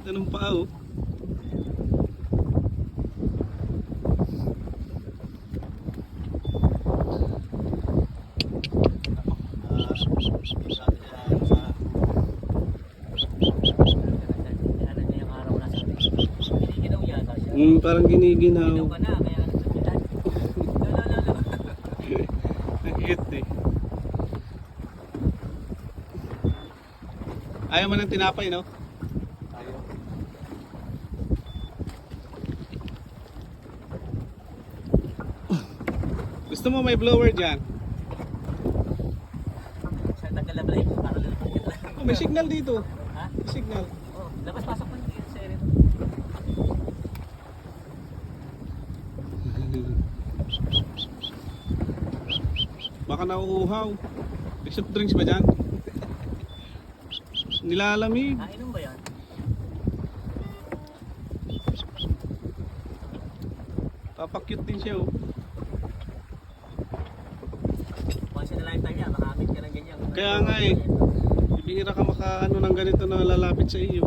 Ganda ng paa oh. Parang giniginaw. Ginaw ka na, kaya nagsabitan. Ang cute eh. Ayaw mo ng tinapay, no? Ayaw. Gusto mo may blower dyan? Sa Tagalabay, para lulupin kita. Oh, may signal dito. Ha? May signal. Oh, labas-pasok mo dito sa area. Baka nauuhaw. May soft drinks ba dyan? Nilalamig. Inom ba yan? Papakyut din siya oh. Once in a lifetime yan, makamit ka ng ganyan. Kaya nga eh. Bihira ka makaano ng ganito na lalapit sa iyo.